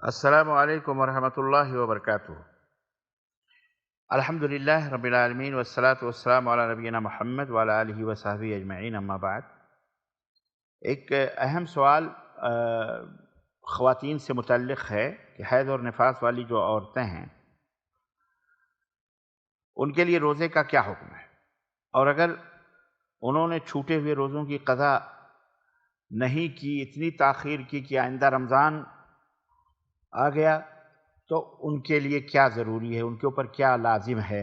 السلام علیکم ورحمۃ اللہ وبرکاتہ۔ الحمد للہ رب العالمین والصلاة والسلام علی نبینا محمد وعلی آلہ وصحبہ اجمعین، اما بعد۔ ایک اہم سوال خواتین سے متعلق ہے کہ حیض اور نفاس والی جو عورتیں ہیں ان کے لیے روزے کا کیا حکم ہے، اور اگر انہوں نے چھوٹے ہوئے روزوں کی قضا نہیں کی، اتنی تاخیر کی کہ آئندہ رمضان آ گیا، تو ان کے لیے کیا ضروری ہے، ان کے اوپر کیا لازم ہے،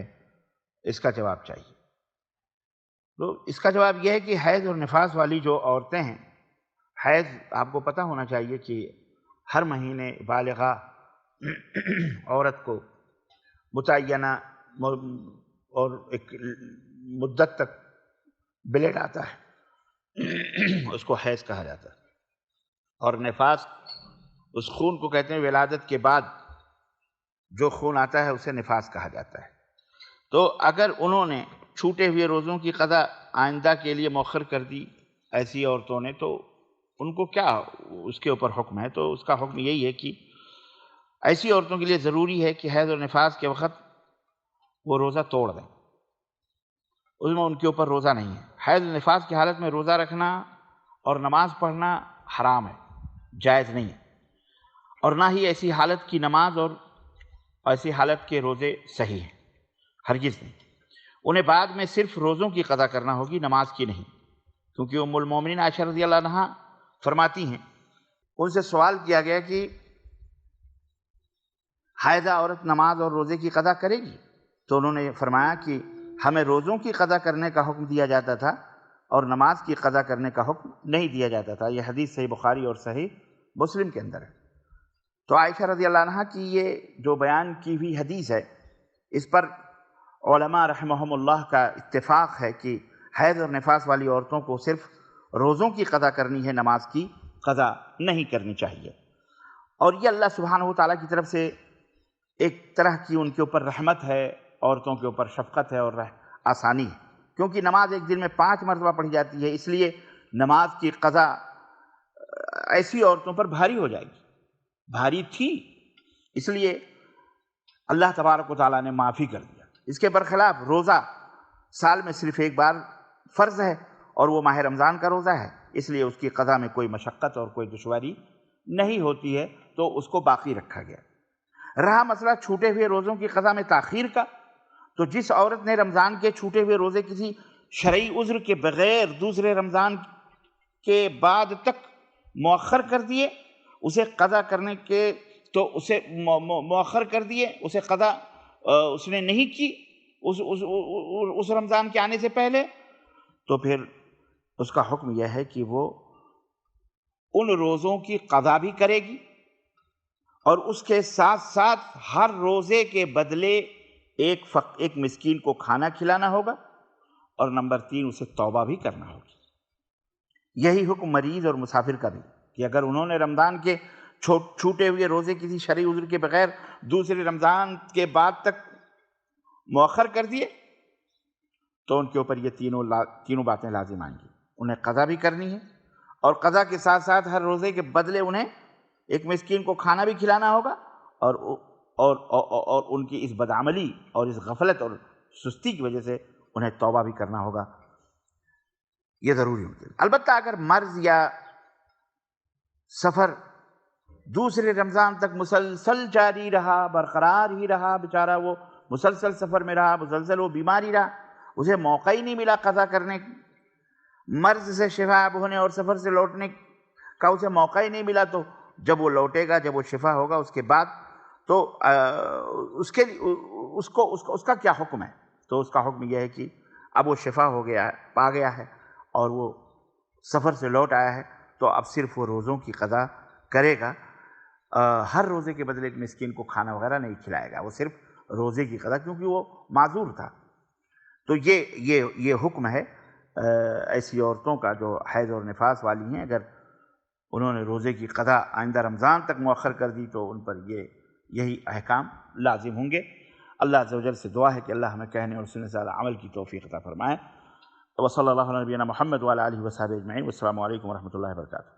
اس کا جواب چاہیے۔ تو اس کا جواب یہ ہے کہ حیض اور نفاس والی جو عورتیں ہیں، حیض آپ کو پتہ ہونا چاہیے کہ ہر مہینے بالغہ عورت کو متعینہ اور ایک مدت تک بلیڈ آتا ہے، اس کو حیض کہا جاتا ہے۔ اور نفاس اس خون کو کہتے ہیں ولادت کے بعد جو خون آتا ہے اسے نفاس کہا جاتا ہے۔ تو اگر انہوں نے چھوٹے ہوئے روزوں کی قضا آئندہ کے لیے مؤخر کر دی ایسی عورتوں نے، تو ان کو کیا اس کے اوپر حکم ہے؟ تو اس کا حکم یہی ہے کہ ایسی عورتوں کے لیے ضروری ہے کہ حیض اور نفاس کے وقت وہ روزہ توڑ دیں، اس میں ان کے اوپر روزہ نہیں ہے۔ حیض اور نفاس کی حالت میں روزہ رکھنا اور نماز پڑھنا حرام ہے، جائز نہیں ہے، اور نہ ہی ایسی حالت کی نماز اور ایسی حالت کے روزے صحیح ہیں، ہرگز نہیں۔ انہیں بعد میں صرف روزوں کی قضا کرنا ہوگی، نماز کی نہیں، کیونکہ ام المومنین عائشہ رضی اللہ عنہا فرماتی ہیں، ان سے سوال کیا گیا کہ حائضہ عورت نماز اور روزے کی قضا کرے گی؟ تو انہوں نے فرمایا کہ ہمیں روزوں کی قضا کرنے کا حکم دیا جاتا تھا اور نماز کی قضا کرنے کا حکم نہیں دیا جاتا تھا۔ یہ حدیث صحیح بخاری اور صحیح مسلم کے اندر ہے۔ تو عائشہ رضی اللہ عنہا کی یہ جو بیان کی ہوئی حدیث ہے، اس پر علماء رحمہم اللہ کا اتفاق ہے کہ حیض اور نفاس والی عورتوں کو صرف روزوں کی قضا کرنی ہے، نماز کی قضا نہیں کرنی چاہیے۔ اور یہ اللہ سبحانہ و تعالیٰ کی طرف سے ایک طرح کی ان کے اوپر رحمت ہے، عورتوں کے اوپر شفقت ہے اور آسانی ہے، کیونکہ نماز ایک دن میں 5 مرتبہ پڑھی جاتی ہے، اس لیے نماز کی قضا ایسی عورتوں پر بھاری ہو جائے گی، بھاری تھی، اس لیے اللہ تبارک و تعالیٰ نے معافی کر دیا۔ اس کے برخلاف روزہ سال میں صرف ایک بار فرض ہے، اور وہ ماہ رمضان کا روزہ ہے، اس لیے اس کی قضا میں کوئی مشقت اور کوئی دشواری نہیں ہوتی ہے، تو اس کو باقی رکھا گیا۔ رہا مسئلہ چھوٹے ہوئے روزوں کی قضا میں تاخیر کا، تو جس عورت نے رمضان کے چھوٹے ہوئے روزے کسی شرعی عذر کے بغیر دوسرے رمضان کے بعد تک مؤخر کر دیے، اسے قضا کرنے کے تو اسے مؤخر کر دیے، اسے قضا اس نے نہیں کی اس رمضان کے آنے سے پہلے، تو پھر اس کا حکم یہ ہے کہ وہ ان روزوں کی قضا بھی کرے گی، اور اس کے ساتھ ساتھ ہر روزے کے بدلے ایک مسکین کو کھانا کھلانا ہوگا، اور نمبر 3 اسے توبہ بھی کرنا ہوگی۔ یہی حکم مریض اور مسافر کا بھی، کہ اگر انہوں نے رمضان کے چھوٹے ہوئے روزے کسی شرعی عذر کے بغیر دوسرے رمضان کے بعد تک مؤخر کر دیے، تو ان کے اوپر یہ تینوں باتیں لازم آئیں گی۔ انہیں قضا بھی کرنی ہے، اور قضا کے ساتھ ساتھ ہر روزے کے بدلے انہیں ایک مسکین کو کھانا بھی کھلانا ہوگا، اور ان کی اس بدعملی اور اس غفلت اور سستی کی وجہ سے انہیں توبہ بھی کرنا ہوگا، یہ ضروری ہوتی ہے۔ البتہ اگر مرض یا سفر دوسرے رمضان تک مسلسل جاری رہا، برقرار ہی رہا، بیچارہ وہ مسلسل سفر میں رہا، مسلسل وہ بیمار ہی رہا، اسے موقع ہی نہیں ملا قضا کرنے، مرض سے شفا یاب ہونے اور سفر سے لوٹنے کا اسے موقع ہی نہیں ملا، تو جب وہ لوٹے گا، جب وہ شفا ہوگا اس کے بعد، تو اس کا کیا حکم ہے؟ تو اس کا حکم یہ ہے کہ اب وہ شفا ہو گیا، پا گیا ہے، اور وہ سفر سے لوٹ آیا ہے، تو اب صرف وہ روزوں کی قضا کرے گا، ہر روزے کے بدلے ایک مسکین کو کھانا وغیرہ نہیں کھلائے گا، وہ صرف روزے کی قضا، کیونکہ وہ معذور تھا۔ تو یہ حکم ہے ایسی عورتوں کا جو حیض اور نفاس والی ہیں، اگر انہوں نے روزے کی قضا آئندہ رمضان تک مؤخر کر دی تو ان پر یہی احکام لازم ہوں گے۔ اللہ عز و جل سے دعا ہے کہ اللہ ہمیں کہنے اور سننے سے عمل کی توفیق عطا فرمائے۔ وصلی اللہ علی نبینا محمد وعلی آلہ وصحبہ اجمعین۔ والسلام علیکم ورحمۃ اللہ وبرکاتہ۔